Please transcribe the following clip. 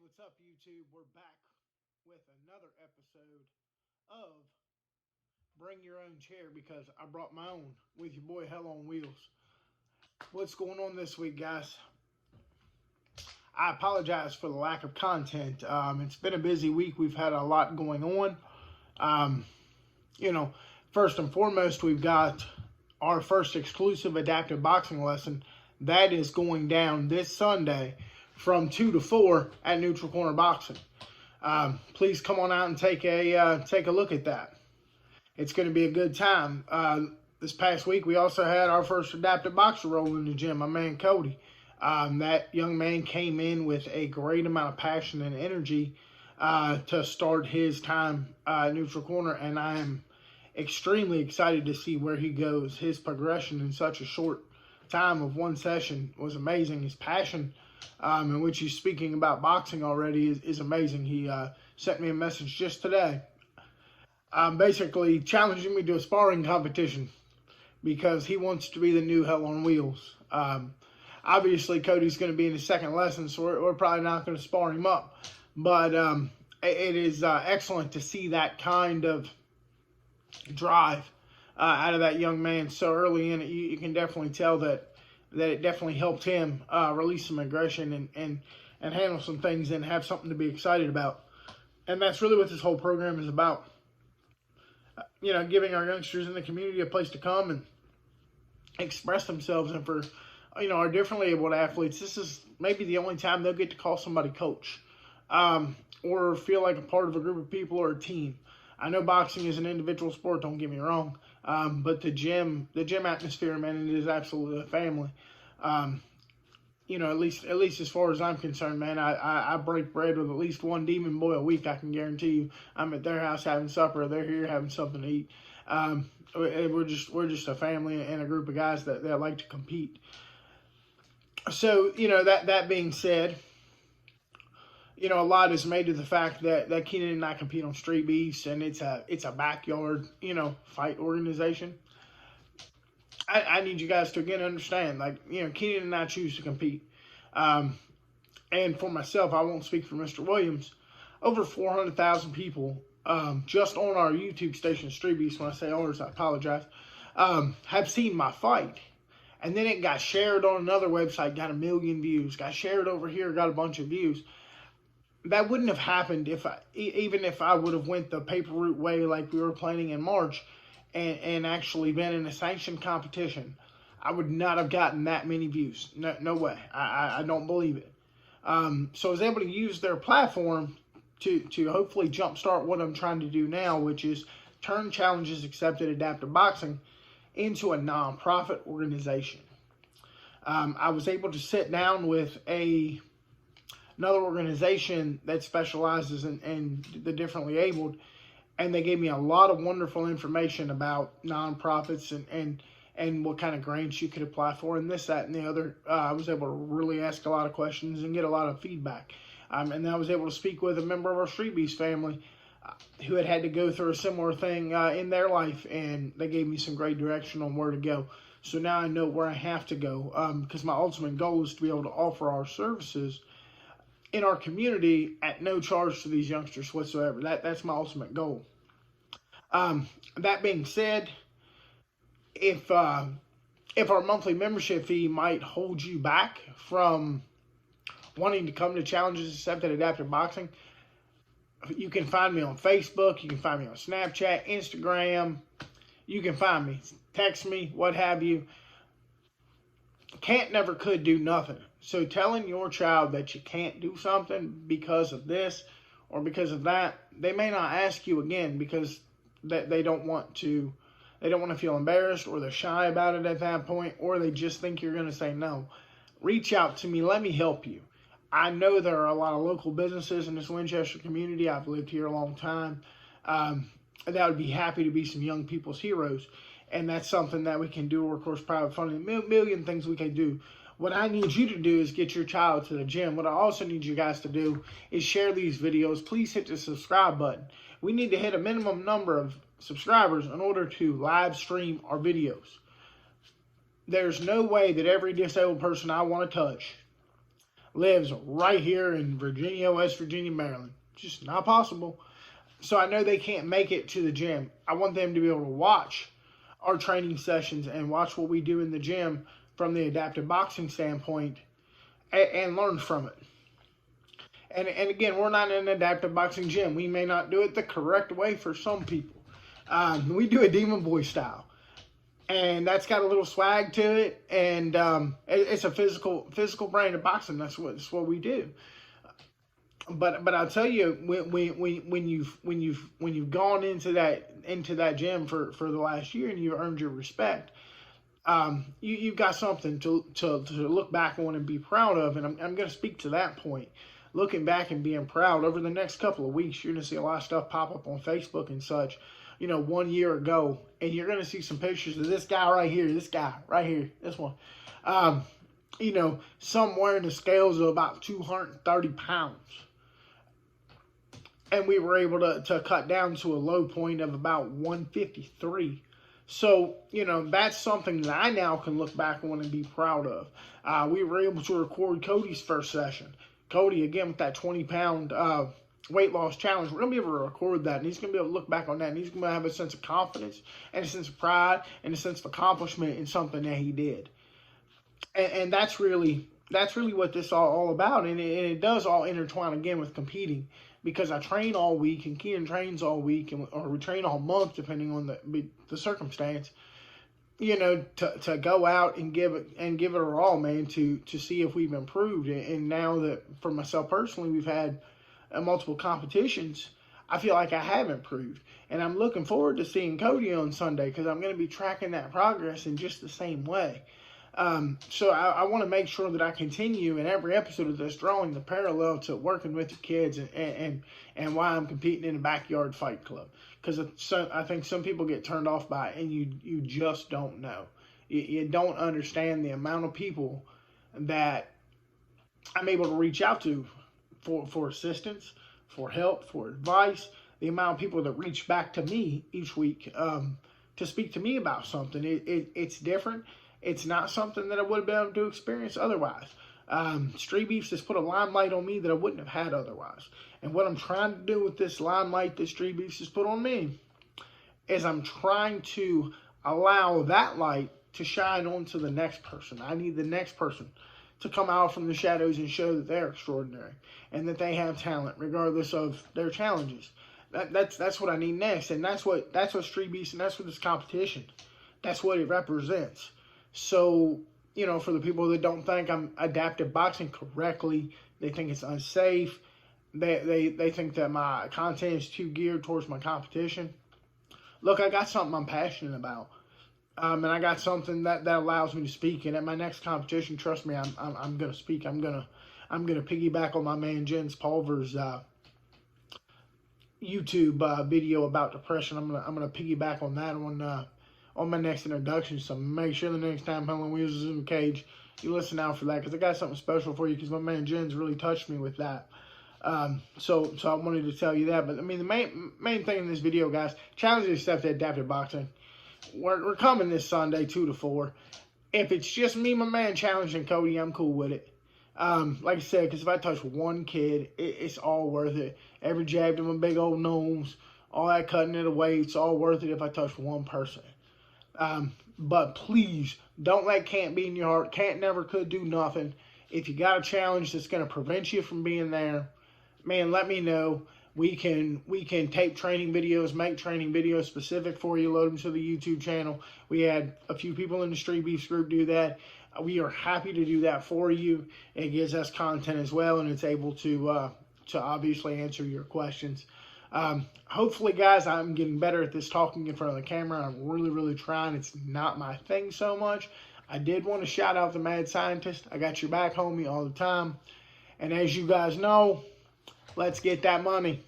what's up, YouTube? We're back with another episode of Bring Your Own Chair because I brought my own with your boy Hell on Wheels. What's going on this week, guys? I apologize for the lack of content. It's been a busy week. We've had a lot going on. Um, First and foremost, we've got our first exclusive adaptive boxing lesson. That is going down this Sunday from 2 to 4 at Neutral Corner Boxing. Please come on out and take a look at that. It's going to be a good time. This past week, we also had our first adaptive boxer roll in the gym, my man Cody. That young man came in with a great amount of passion and energy to start his time at Neutral Corner, and I am extremely excited to see where he goes. His progression in such a short time of one session was amazing. His passion in which he's speaking about boxing already is amazing. He sent me a message just today basically challenging me to a sparring competition because he wants to be the new Hell on Wheels. Obviously, Cody's going to be in his second lesson, so we're probably not going to spar him up. But it is excellent to see that kind of drive out of that young man so early in it. You can definitely tell that it definitely helped him release some aggression and handle some things and have something to be excited about. And that's really what this whole program is about. Giving our youngsters in the community a place to come and express themselves. And for, our differently abled athletes, this is maybe the only time they'll get to call somebody coach or feel like a part of a group of people or a team. I know boxing is an individual sport, don't get me wrong, but the gym atmosphere, man, it is absolutely a family. At least as far as I'm concerned, man, I break bread with at least one demon boy a week. I can guarantee you. I'm at their house having supper. They're here having something to eat. We're just a family and a group of guys that like to compete. So that being said, a lot is made of the fact that Keenan and I compete on Street Beefs, and it's a backyard, fight organization. I need you guys to again understand, Keenan and I choose to compete. And for myself, I won't speak for Mr. Williams. Over 400,000 people just on our YouTube station, Street Beefs, when I say ours, I apologize, have seen my fight. And then it got shared on another website, got 1 million views. Got shared over here, got a bunch of views. That wouldn't have happened even if I would have went the paper route way like we were planning in March and actually been in a sanctioned competition. I would not have gotten that many views. No way. I don't believe it. So I was able to use their platform to hopefully jumpstart what I'm trying to do now, which is turn Challenges Accepted Adaptive Boxing into a nonprofit organization. I was able to sit down with another organization that specializes in the differently abled, and they gave me a lot of wonderful information about nonprofits and what kind of grants you could apply for and this, that, and the other. I was able to really ask a lot of questions and get a lot of feedback. And then I was able to speak with a member of our Street Beast family who had to go through a similar thing in their life, and they gave me some great direction on where to go. So now I know where I have to go because my ultimate goal is to be able to offer our services in our community at no charge to these youngsters whatsoever. That's my ultimate goal. That being said, if our monthly membership fee might hold you back from wanting to come to Challenges Accepted Adaptive Boxing, you can find me on Facebook, you can find me on Snapchat, Instagram, you can find me, text me, what have you. Can't, never, could do nothing. So telling your child that you can't do something because of this or because of that, they may not ask you again because they don't want to feel embarrassed, or they're shy about it at that point, or they just think you're going to say no. Reach out to me. Let me help you. I know there are a lot of local businesses in this Winchester community. I've lived here a long time. That would be happy to be some young people's heroes. And that's something that we can do, or of course, private funding, million things we can do. What I need you to do is get your child to the gym. What I also need you guys to do is share these videos. Please hit the subscribe button. We need to hit a minimum number of subscribers in order to live stream our videos. There's no way that every disabled person I want to touch lives right here in Virginia, West Virginia, Maryland. Just not possible. So I know they can't make it to the gym. I want them to be able to watch our training sessions and watch what we do in the gym from the adaptive boxing standpoint and learn from it. And again, we're not in an adaptive boxing gym. We may not do it the correct way for some people. We do a Demon Boy style, and that's got a little swag to it. And it's a physical brand of boxing. That's what we do. But I'll tell you, when you've gone into that gym for the last year and you've earned your respect, you've got something to look back on and be proud of. And I'm going to speak to that point. Looking back and being proud, over the next couple of weeks, you're going to see a lot of stuff pop up on Facebook and such, 1 year ago. And you're going to see some pictures of this guy right here, this one. Some wearing the scales of about 230 pounds. And we were able to cut down to a low point of about 153. So, that's something that I now can look back on and be proud of. We were able to record Cody's first session. Cody, again, with that 20-pound weight loss challenge, we're going to be able to record that, and he's going to be able to look back on that, and he's going to have a sense of confidence and a sense of pride and a sense of accomplishment in something that he did. And that's really what this is all about, and it does all intertwine, again, with competing, because I train all week, and Keenan trains all week, or we train all month, depending on the circumstance, to go out and give it our all, man, to see if we've improved. And now that, for myself personally, we've had multiple competitions, I feel like I have improved. And I'm looking forward to seeing Cody on Sunday, because I'm going to be tracking that progress in just the same way. So I want to make sure that I continue in every episode of this, drawing the parallel to working with your kids and why I'm competing in a backyard fight club. Because I think some people get turned off by it, and you just don't know. You don't understand the amount of people that I'm able to reach out to for assistance, for help, for advice. The amount of people that reach back to me each week to speak to me about something. It's different. It's not something that I would have been able to experience otherwise. Street Beefs has put a limelight on me that I wouldn't have had otherwise. And what I'm trying to do with this limelight that Street Beefs has put on me is I'm trying to allow that light to shine onto the next person. I need the next person to come out from the shadows and show that they're extraordinary and that they have talent regardless of their challenges. That's what I need next. And that's what Street Beefs, and that's what this competition, that's what it represents. So, for the people that don't think I'm adaptive boxing correctly, they think it's unsafe, they think that my content is too geared towards my competition. Look, I got something I'm passionate about, and I got something that allows me to speak. And at my next competition, trust me, I'm gonna speak. I'm gonna piggyback on my man Jens Pulver's YouTube video about depression. I'm gonna piggyback on that on my next introduction. So make sure the next time Helen Wheels is in the cage, you listen out for that, because I got something special for you, because my man Jens really touched me with that. So I wanted to tell you that. But I mean, the main thing in this video, guys, challenge to accept adaptive boxing. We're coming this Sunday, 2 to 4. If it's just me, my man, challenging Cody, I'm cool with it. Like I said, because if I touch one kid, it's all worth it. Every jab to my big old nose, all that cutting it away, it's all worth it if I touch one person. But please, don't let can't be in your heart. Can't never could do nothing. If you got a challenge that's going to prevent you from being there, man, let me know. We can tape training videos, make training videos specific for you, load them to the YouTube channel. We had a few people in the Street Beefs group do that. We are happy to do that for you. It gives us content as well, and it's able to obviously answer your questions. Hopefully, guys, I'm getting better at this talking in front of the camera. I'm really, really trying. It's not my thing so much. I did want to shout out the Mad Scientist. I got your back, homie, all the time. And as you guys know, let's get that money.